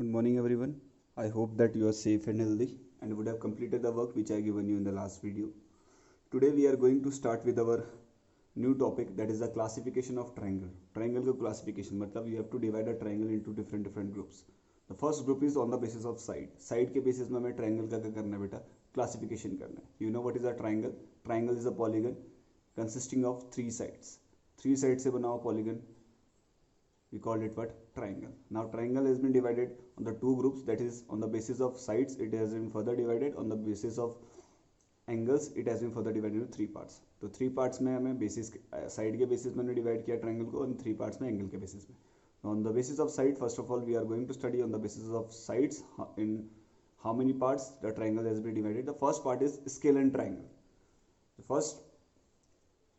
Good morning everyone. I hope that you are safe and healthy and would have completed the work which I given you in the last video. Today we are going to start with our new topic, that is the classification of triangle. Triangle का classification मतलब you have to divide a triangle into different groups. The first group is on the basis of side. Side के basis में हमें triangle का क्या करना है बेटा? Classification करना है. You know what is a triangle? Triangle is a polygon consisting of three sides. Three sides से बना हुआ polygon, we call it what? Triangle. Now triangle has been divided on the two groups, that is on the basis of sides it has been further divided, on the basis of angles it has been further divided into three parts. तो three parts में हमें basis side के basis में divide किया triangle को, और three parts में angle के basis में. Now on the basis of side, first of all we are going to study on the basis of sides in how many parts the triangle has been divided. The first part is scale and triangle. The first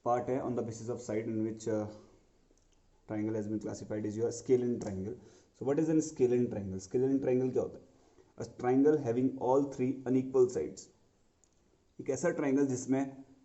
part है on the basis of side in which triangle has been classified is your scale and triangle. So what is a scale and triangle? Scale and triangle क्या होता है? A triangle having all three unequal sides. एक ऐसा triangle जिसमें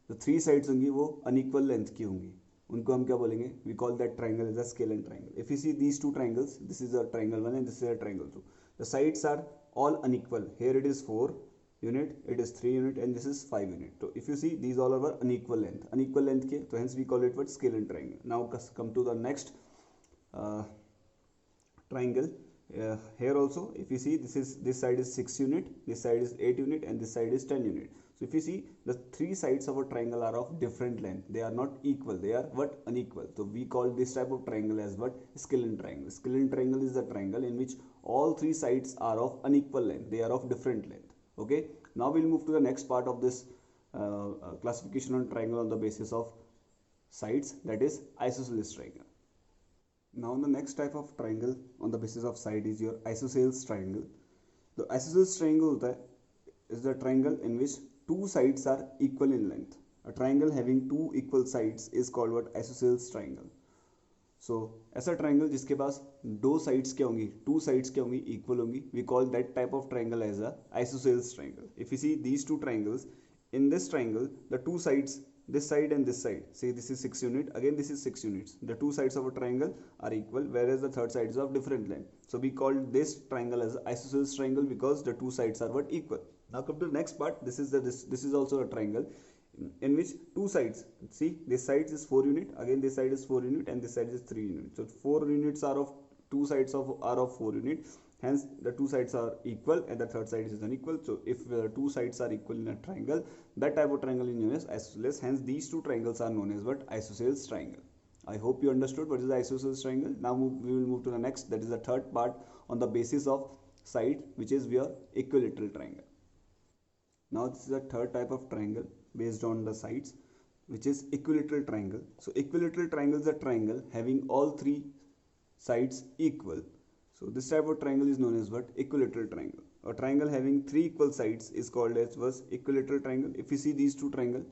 जो three sides होंगी वो unequal length की होंगी, उनको हम क्या बोलेंगे? We call that triangle as a scalene triangle. If you see these two triangles, this is a triangle 1 and this is a triangle 2. The sides are all unequal. Here it is 4 unit, it is 3 unit and this is 5 unit. So if you see these all are unequal length के, तो hence we call it what? Scale and triangle. Now come to the next triangle. Here also if you see this side is 6 unit, this side is 8 unit and this side is 10 unit. So if you see the three sides of a triangle are of different length, they are not equal, they are what? Unequal. So we call this type of triangle as what? Scale and triangle. Scale and triangle is the triangle in which all three sides are of unequal length, they are of different length. Okay, now we'll move to the next part of this classification on triangle on the basis of sides, that is isosceles triangle. Now the next type of triangle on the basis of side is your isosceles triangle. The isosceles triangle होता है is the triangle in which two sides are equal in length. A triangle having two equal sides is called what? Isosceles triangle. So ऐसा triangle जिसके पास दो sides क्या होंगी? Two sides क्या होंगी? Equal होंगी. We call that type of triangle as a isosceles triangle. If you see these two triangles, in this triangle the two sides, this side and this side, say this is 6 unit, again this is 6 units, the two sides of a triangle are equal, whereas the third side is of different length. So we call this triangle as isosceles triangle because the two sides are what? Equal. Now come to the next part. This is also a triangle in which two sides, see this side is 4 unit, again this side is 4 unit and this side is 3 unit. So 4 units are of two sides are of 4 unit, hence the two sides are equal and the third side is unequal. So if two sides are equal in a triangle, that type of triangle is known as isosceles. Hence these two triangles are known as what? Isosceles triangle. I hope you understood what is the isosceles triangle. Now we will move to the next, that is the third part on the basis of side, which is your equilateral triangle. Now this is the third type of triangle based on the sides, which is equilateral triangle. So equilateral triangle is a triangle having all three sides equal. So this type of triangle is known as what? Equilateral triangle. A triangle having three equal sides is called as was equilateral triangle. If you see these two triangle,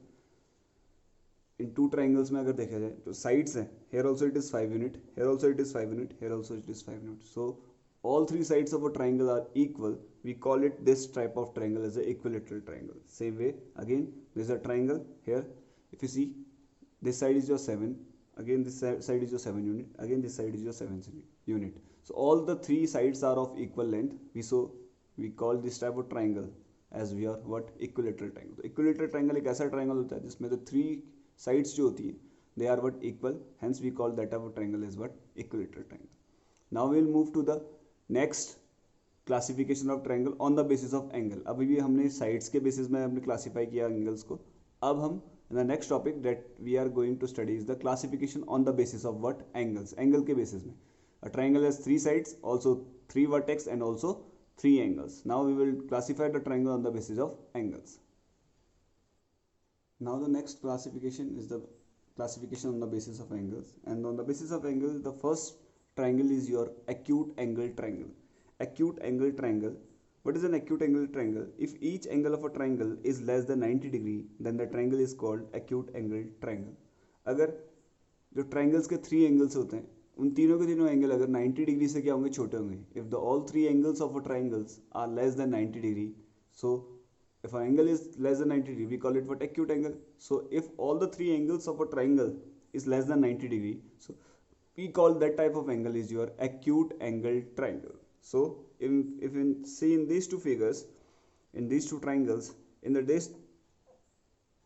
in two triangles में अगर देखा जाए तो sides हैं, here also it is 5 unit, here also it is 5 unit, here also it is 5 unit. So all three sides of a triangle are equal. We call it this type of triangle as a equilateral triangle. Same way again, there is a triangle here. If you see this side is your 7, again this side is your 7 unit, again this side is your 7 unit. So all the three sides are of equal length. We call this type of triangle as we are what? Equilateral triangle. तो equilateral triangle एक ऐसा triangle होता है जिसमें तो three sides जो होती है they are what? Equal. Hence we call that type of triangle as what? Equilateral triangle. Now we will move to the next classification of triangle on the basis of angle. अभी भी हमने sides के basis में हमने classify किया angles को. अब हम the next topic that we are going to study is the classification on the basis of what? Angles. Angle के basis में. A triangle has three sides, also three vertex and also three angles. Now we will classify the triangle on the basis of angles. Now the next classification is the classification on the basis of angles, and on the basis of angles the first triangle is your acute angle triangle. Acute angle triangle. What is an acute angle triangle? If each angle of a triangle is less than 90 degree, then the triangle is called acute angle triangle. अगर जो triangles के three angles होते हैं उन तीनों के तीनों angle अगर 90 डिग्री से क्या होंगे? छोटे होंगे. If the all three angles of a triangles are less than 90 degree, so if an angle is less than 90 degree, we call it what? Acute angle. So if all the three angles of a triangle is less than 90 degree, so we call that type of angle is your acute angle triangle. So if you see in these two figures, in these two triangles, in this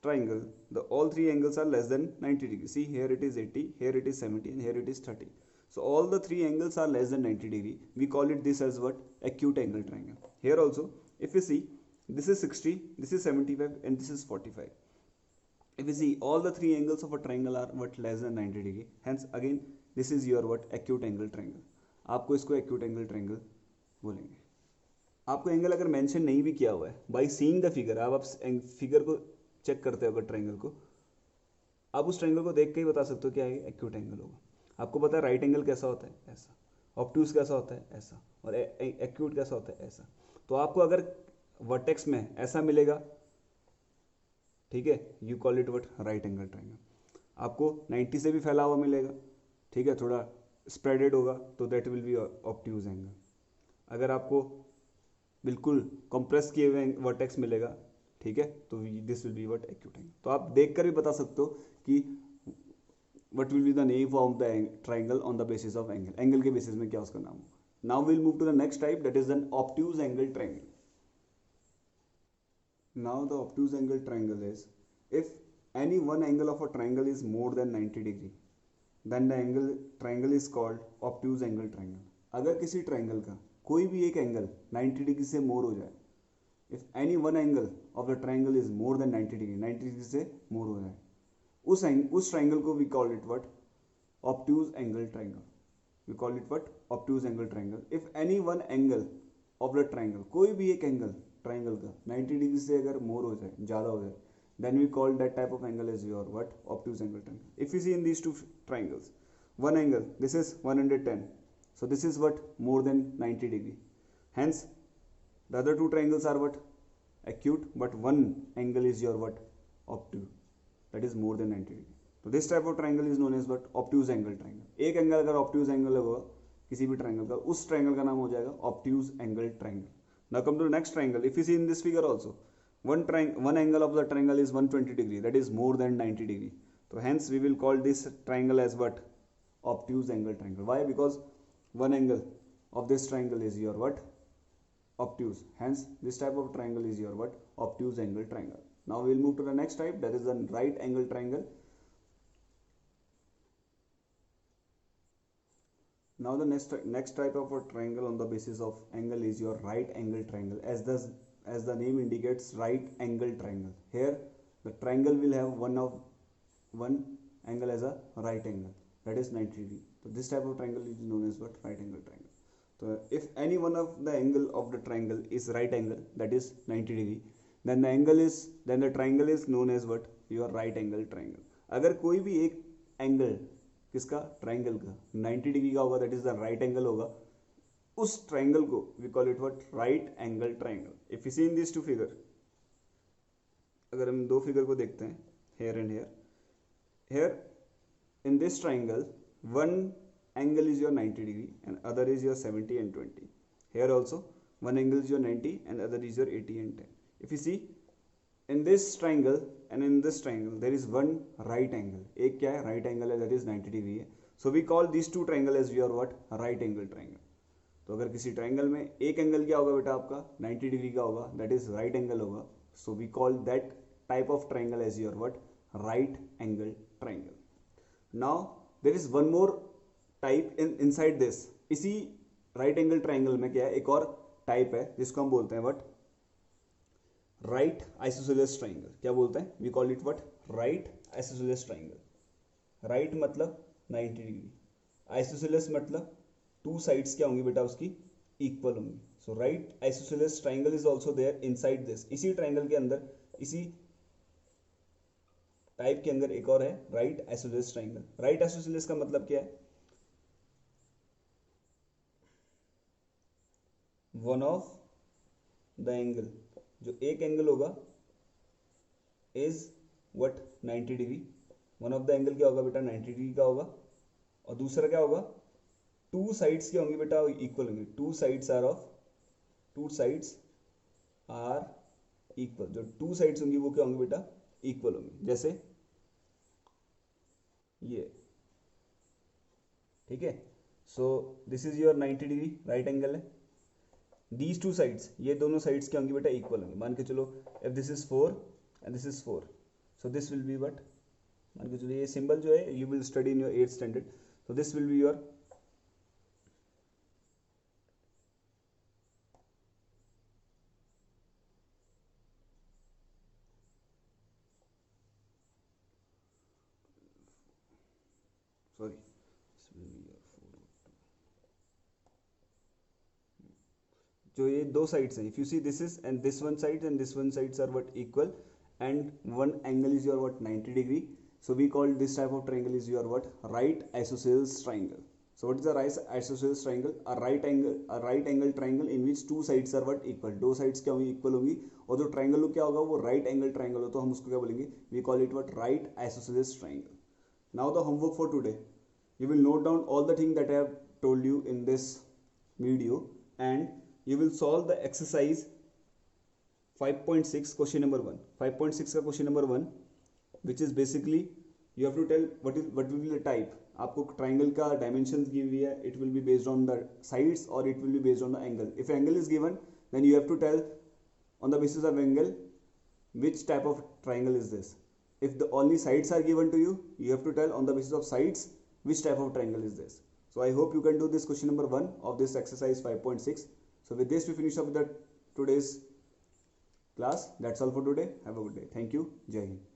triangle, the all three angles are less than 90 degrees. See, here it is 80, here it is 70, and here it is 30. So all the three angles are less than 90 degree. We call it this as what? Acute angle triangle. Here also, if you see, this is 60, this is 75, and this is 45. If you see, all the three angles of a triangle are what? Less than 90 degree. Hence again, this is your what? Acute angle triangle. आपको इसको acute angle triangle बोलेंगे. आपको angle अगर mention नहीं भी किया हुआ है, बाई सीइंग द फिगर, आप फिगर को चेक करते हो अगर ट्रायंगल को, आप उस ट्रायंगल को देख के ही बता सकते हो क्या है एक्यूट एंगल होगा. आपको पता है राइट एंगल कैसा होता है, ऐसा. ऑब्ट्यूज कैसा होता है, ऐसा. और एक्यूट कैसा होता है, ऐसा. तो आपको अगर वर्टेक्स में ऐसा मिलेगा, ठीक है, you call it what? Right angle triangle. आपको 90 से भी फैला हुआ मिलेगा, ठीक है, थोड़ा स्प्रेडेड होगा, तो that will be obtuse angle. अगर आपको बिल्कुल कंप्रेस किए हुए वर्टेक्स मिलेगा, ठीक है, तो this will be what? Acute angle. तो आप देखकर भी बता सकते हो कि what will be the name of the triangle on the basis of angle. Angle के बेसिस में क्या उसका नाम हो. Now will move to the next type, that is an obtuse angle triangle. Now the obtuse angle triangle is, if any one angle of a triangle is more than 90 degree, then the triangle is called obtuse angle triangle. अगर किसी triangle का कोई भी एक angle 90 degree से मोर हो जाए, if any one angle of the triangle is more than 90 degree, 90 degree से मोर हो जाए, उस ट्रायंगल को we call it what? Obtuse angle triangle. We call it what? Obtuse angle triangle. If any one angle of the triangle, कोई भी एक angle triangle का 90 degree से अगर मोर हो जाए, ज़्यादा हो जाए, then we call that type of angle as your what? Obtuse angle triangle. If you see in these two triangles, one angle, this is 110, so this is what? More than 90 degree. Hence the other two triangles are what? Acute, but one angle is your what? Obtuse, that is more than 90 degree. So this type of triangle is known as what? Obtuse angle triangle. एक angle अगर obtuse angle होगा किसी भी triangle का, उस triangle का नाम हो जाएगा obtuse angle triangle. Now come to the next triangle. If you see in this figure also, one angle of the triangle is 120 degree, that is more than 90 degree. So hence we will call this triangle as what? Obtuse angle triangle. Why? Because one angle of this triangle is your what? Obtuse. Hence this type of triangle is your what? Obtuse angle triangle. Now we will move to the next type, that is the right angle triangle. Now the next type of a triangle on the basis of angle is your right angle triangle. As the name indicates, right angle triangle. Here the triangle will have one angle as a right angle, that is 90 degree. So this type of triangle is known as what? Right angle triangle. So if any one of the angle of the triangle is right angle, that is 90 degree, then the triangle is known as what? Your right angle triangle. अगर कोई भी एक angle किसका? Triangle का 90 degree का होगा, that is the right angle होगा, उस ट्राइंगल को we call it what? Right angle triangle. If you see in this two figure, अगर हम दो फिगर को देखते हैं, here and here, here in this triangle one angle is your 90 degree and other is your 70 and 20. Here also one angle is your 90 and other is your 80 and 10. If you C in this triangle and in this triangle there is one right angle. एक क्या है? right angle है, that is 90 degree है. So we call these two triangle as your what? right angle triangle. तो अगर किसी triangle में एक एंगल क्या होगा बेटा आपका? 90 डिग्री का होगा, that is right angle होगा. So we call that type of triangle as your what? right angle triangle. Now there is one more type inside this. इसी right angle triangle में क्या है? एक और टाइप है जिसको हम बोलते हैं what? Right isosceles triangle. क्या बोलते हैं? We call it what? Right isosceles triangle. Right मतलब 90 डिग्री, आइसोसेलेस मतलब टू साइड्स क्या होंगी बेटा उसकी? इक्वल होंगी. So right isosceles triangle is also there inside this. इसी ट्राइंगल के अंदर, इसी टाइप के अंदर एक और है right isosceles triangle. Right isosceles का मतलब क्या है? वन ऑफ द एंगल, जो एक एंगल होगा is what? 90 degree. One of the angle क्या होगा बेटा? 90 डिग्री का होगा. और दूसरा क्या होगा? टू साइड्स क्या होंगी बेटा? इक्वल होंगी. Two sides are equal. जो टू साइड्स होंगी वो क्या होंगी बेटा? इक्वल होंगी. जैसे ये, ठीक है. So this is your 90 degree right angle है, दीज टू साइड्स, ये दोनों साइड्स क्या होंगी बेटा, इक्वल होंगी. मान के चलो if this is 4 and this is 4, so this will be what, मान के चलो ये सिंबल जो है you will study in your 8th standard, so this will be your sorry, this will be your 4. जो ये दो साइड्स हैं, if you see this is and this one side and this one sides are what equal and one angle is your what 90 degree, so we call this type of triangle is your what, right isosceles triangle. So what is a right isosceles triangle? A right angle triangle in which two sides are what, equal. दो sides क्या होंगी, equal होंगी, और जो triangle क्या होगा वो right angle triangle हो, तो हम उसको क्या बोलेंगे, we call it what, right isosceles triangle. Now the homework for today, you will note down all the things that I have told you in this video, and you will solve the exercise 5.6 question number 1. 5.6 का question number 1, which is basically you have to tell what will be the type. आपको triangle का dimensions गिवी हुई है, it will be based on the sides or it will be based on the angle. If angle is given, then you have to tell on the basis of angle which type of triangle is this. If the only sides are given to you, you have to tell on the basis of sides which type of triangle is this. So I hope you can do this question number 1 of this exercise 5.6. So with this we finish up with the today's class. That's all for today. Have a good day. Thank you. Jai Hind.